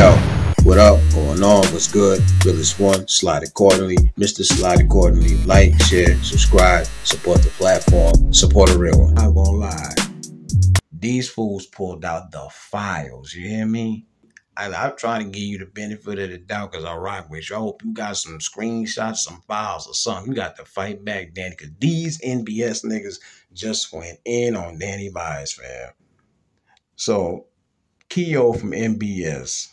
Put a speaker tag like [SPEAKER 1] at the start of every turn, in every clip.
[SPEAKER 1] Yo, what up? Going on? What's good? Realest one, slide accordingly. Mr. Slide accordingly. Like, share, subscribe, support the platform, support a real one. I'm gonna lie. These fools pulled out the files, you hear me? I'm trying to give you the benefit of the doubt because I rock with you. I hope you got some screenshots, some files or something. You got to fight back, Danny, because these NBS niggas just went in on Danny Myers, fam. So, KEO from NBS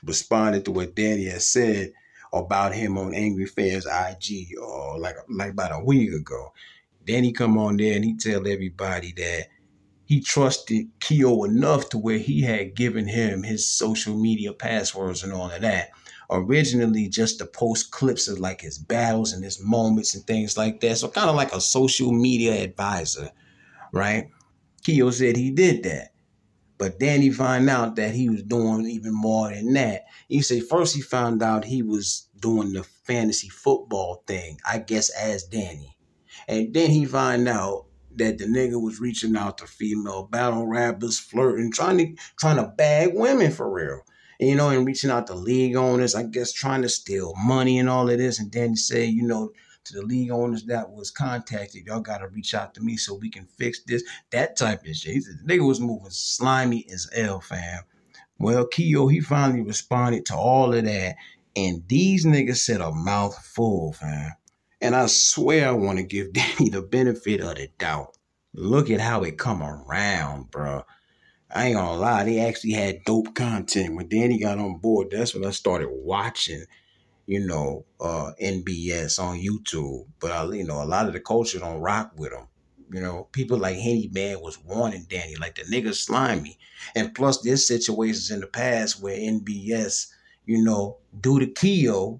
[SPEAKER 1] responded to what Danny had said about him on Angry Fans IG like about a week ago. Danny come on there and he tell everybody that he trusted KEO enough to where he had given him his social media passwords and all of that. Originally just to post clips of like his battles and his moments and things like that. So kind of like a social media advisor, right? KEO said he did that. But then he found out that he was doing even more than that. He said first he found out he was doing the fantasy football thing, I guess as Danny. And then he found out that the nigga was reaching out to female battle rappers, flirting, trying to bag women for real. You know, and reaching out to league owners, I guess trying to steal money and all of this. And then he said, you know, to the league owners that was contacted, y'all got to reach out to me so we can fix this, that type of shit. He said the nigga was moving slimy as hell, fam. Well, KEO, he finally responded to all of that. And these niggas said a mouthful, fam. And I swear I want to give Danny the benefit of the doubt. Look at how it come around, bro. I ain't gonna lie, they actually had dope content. When Danny got on board, that's when I started watching, you know, NBS on YouTube. But you know, a lot of the culture don't rock with him. You know, people like Henny Man was warning Danny, like the nigga slimy. And plus, there's situations in the past where NBS, you know, due to KEO,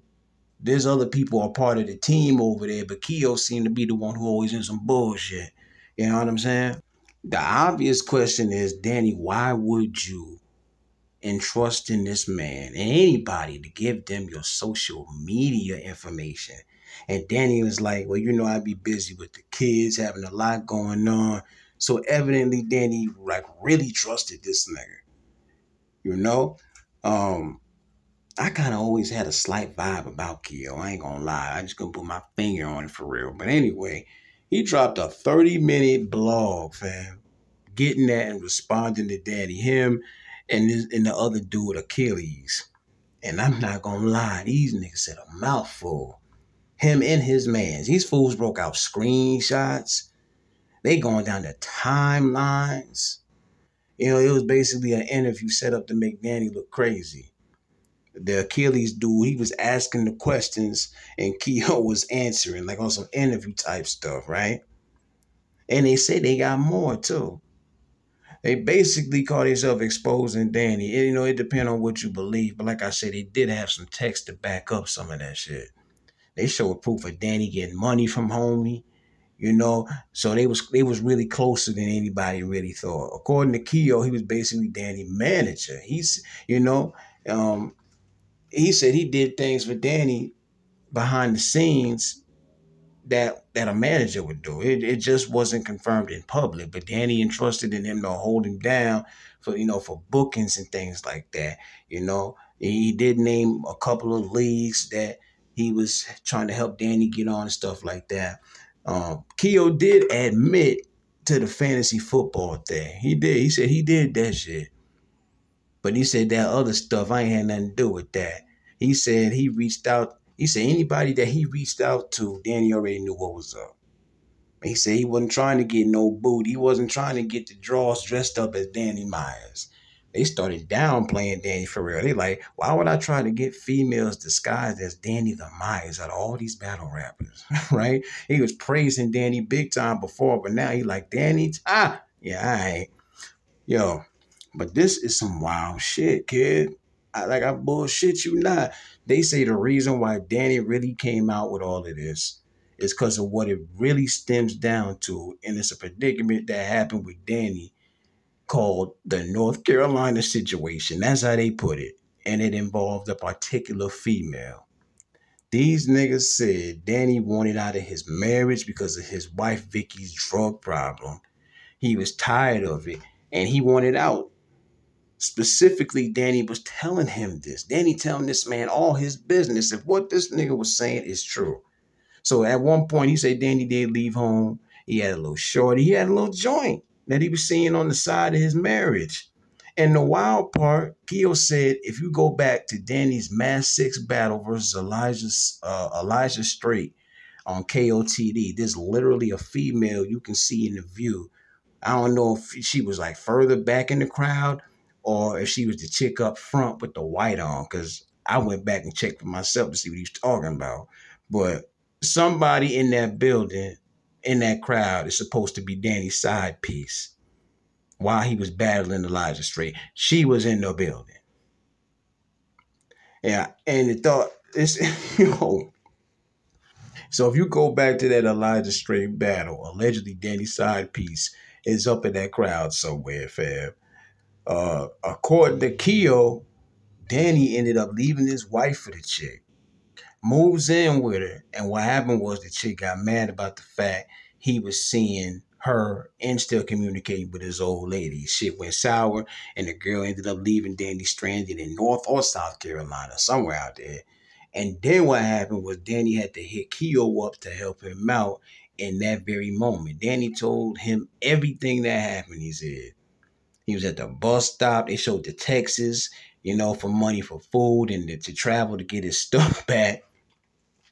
[SPEAKER 1] there's other people are part of the team over there, but KEO seemed to be the one who always in some bullshit. You know what I'm saying? The obvious question is, Danny, why would you entrust in this man and anybody to give them your social media information? And Danny was like, well, you know, I'd be busy with the kids, having a lot going on. So evidently, Danny like really trusted this nigga. You know? I kind of always had a slight vibe about KEO. I ain't gonna lie. I just gonna put my finger on it for real. But anyway, he dropped a 30-minute blog, fam, getting that and responding to Danny, him and the other dude, Achilles. And I'm not gonna lie, these niggas said a mouthful. Him and his mans. These fools broke out screenshots. They going down the timelines. You know, it was basically an interview set up to make Danny look crazy. The Achilles dude, he was asking the questions and KEO was answering, like on some interview type stuff, right? And they say they got more too. They basically call themselves exposing Danny. You know, it depends on what you believe, but like I said, they did have some text to back up some of that shit. They showed proof of Danny getting money from homie, you know, so they was really closer than anybody really thought. According to KEO, he was basically Danny's manager. He's, you know, he said he did things for Danny behind the scenes that a manager would do. It just wasn't confirmed in public, but Danny entrusted in him to hold him down for, you know, for bookings and things like that. You know, he did name a couple of leagues that he was trying to help Danny get on and stuff like that. KEO did admit to the fantasy football thing. He did. He said he did that shit. But he said that other stuff, I ain't had nothing to do with that. He said he reached out. He said anybody that he reached out to, Danny already knew what was up. He said he wasn't trying to get no boot. He wasn't trying to get the draws dressed up as Danny Myers. They started downplaying Danny for real. They like, why would I try to get females disguised as Danny the Myers out of all these battle rappers, right? He was praising Danny big time before, but now he like, Danny, yeah, all right. Yo, but this is some wild shit, kid. I bullshit you not. They say the reason why Danny really came out with all of this is because of what it really stems down to. And it's a predicament that happened with Danny called the North Carolina situation. That's how they put it. And it involved a particular female. These niggas said Danny wanted out of his marriage because of his wife Vicky's drug problem. He was tired of it and he wanted out. Specifically, Danny was telling him this. Danny telling this man all his business if what this nigga was saying is true. So at one point, he said Danny did leave home. He had a little shorty. He had a little joint that he was seeing on the side of his marriage. And the wild part, KEO said, if you go back to Danny's Mass 6 battle versus Elijah Straight on KOTD, there's literally a female you can see in the view. I don't know if she was like further back in the crowd or if she was the chick up front with the white on, because I went back and checked for myself to see what he was talking about. But somebody in that building, in that crowd, is supposed to be Danny's side piece while he was battling Elijah Straight. She was in the building. Yeah, and the thought is, so if you go back to that Elijah Straight battle, allegedly Danny's side piece is up in that crowd somewhere, fam. According to KEO, Danny ended up leaving his wife for the chick, moves in with her, and what happened was the chick got mad about the fact he was seeing her and still communicating with his old lady. Shit went sour, and the girl ended up leaving Danny stranded in North or South Carolina, somewhere out there. And then what happened was Danny had to hit KEO up to help him out in that very moment. Danny told him everything that happened, he said. He was at the bus stop. They showed the Texas, for money for food and to travel to get his stuff back.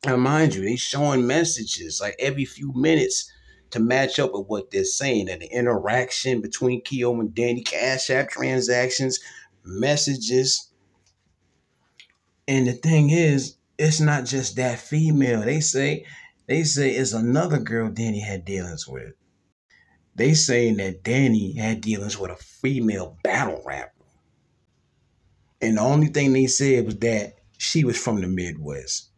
[SPEAKER 1] And mind you, they showing messages like every few minutes to match up with what they're saying. And the interaction between KEO and Danny, Cash App transactions, messages. And the thing is, it's not just that female. They say it's another girl Danny had dealings with. They saying that Danny had dealings with a female battle rapper. And the only thing they said was that she was from the Midwest.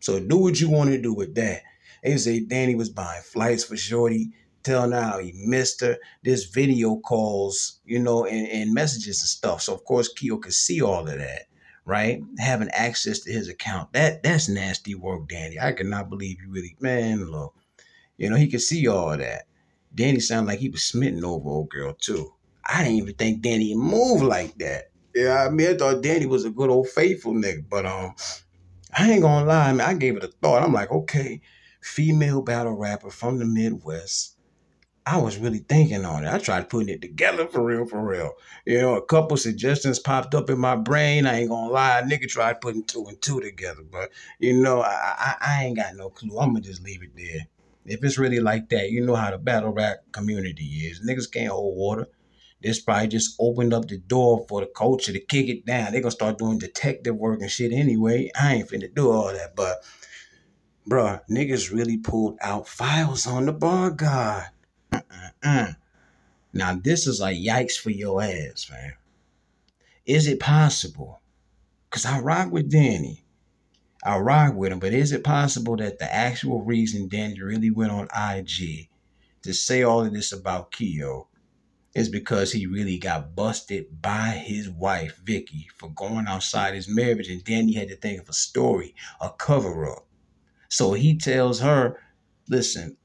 [SPEAKER 1] So do what you want to do with that. They say Danny was buying flights for shorty, telling her how he missed her. There's video calls, and messages and stuff. So, of course, KEO could see all of that, right? Having access to his account. That's nasty work, Danny. I cannot believe you really, man, look. He could see all of that. Danny sounded like he was smitten over old girl, too. I didn't even think Danny moved like that. Yeah, I mean, I thought Danny was a good old faithful nigga, but I ain't gonna lie, man, I gave it a thought. I'm like, okay, female battle rapper from the Midwest. I was really thinking on it. I tried putting it together for real, for real. A couple suggestions popped up in my brain. I ain't gonna lie, nigga tried putting 2 and 2 together, but I ain't got no clue. I'm gonna just leave it there. If it's really like that, you know how the battle rap community is. Niggas can't hold water. This probably just opened up the door for the culture to kick it down. They're going to start doing detective work and shit anyway. I ain't finna do all that. But, bruh, niggas really pulled out files on the bar guard. Now, this is like yikes for your ass, man. Is it possible? Because I rock with Danny. I rock with him. But is it possible that the actual reason Danny really went on IG to say all of this about KEO is because he really got busted by his wife, Vicky, for going outside his marriage, and Danny had to think of a story, a cover-up. So he tells her, listen,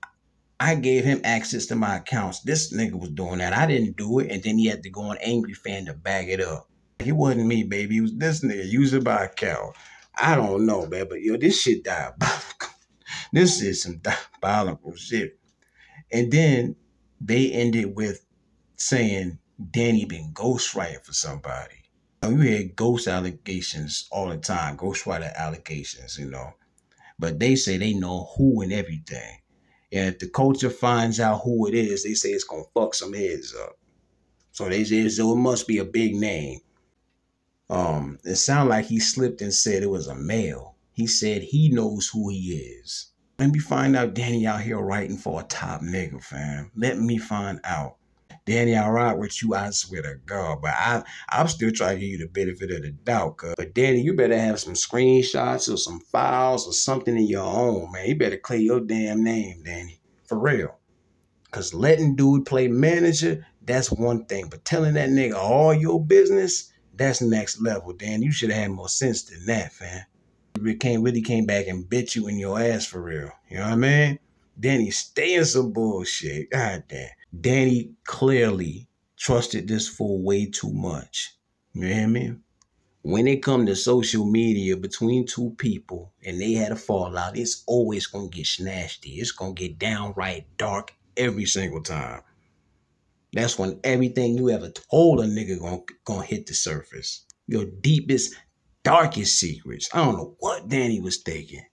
[SPEAKER 1] I gave him access to my accounts. This nigga was doing that. I didn't do it. And then he had to go on Angry Fan to back it up. It wasn't me, baby. It was this nigga using my account. I don't know, man, but this shit diabolical. This is some diabolical shit. And then they ended with saying Danny been ghostwriting for somebody. You hear ghost allegations all the time, ghostwriter allegations, But they say they know who and everything. And if the culture finds out who it is, they say it's going to fuck some heads up. So they say so it must be a big name. It sounded like he slipped and said it was a male. He said he knows who he is. Let me find out Danny out here writing for a top nigga, fam. Let me find out. Danny, I rock with you, I swear to God. But I'm still trying to give you the benefit of the doubt. But Danny, you better have some screenshots or some files or something in your own, man. You better clear your damn name, Danny. For real. Because letting dude play manager, that's one thing. But telling that nigga all your business, that's next level, Dan. You should have had more sense than that, fam. Really came back and bit you in your ass for real. You know what I mean? Danny, stay in some bullshit. God damn. Danny clearly trusted this fool way too much. You hear me? When it come to social media between two people and they had a fallout, it's always gonna get snatchy. It's gonna get downright dark every single time. That's when everything you ever told a nigga gonna hit the surface. Your deepest, darkest secrets. I don't know what Danny was thinking.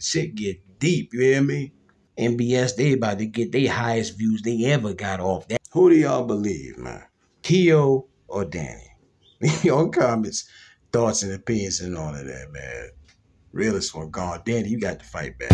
[SPEAKER 1] Shit get deep, you hear me? NBS, they about to get their highest views they ever got off that. Who do y'all believe, man? KEO or Danny? Leave your comments, thoughts, and opinions and all of that, man. Realest one gone. Danny, you got to fight back.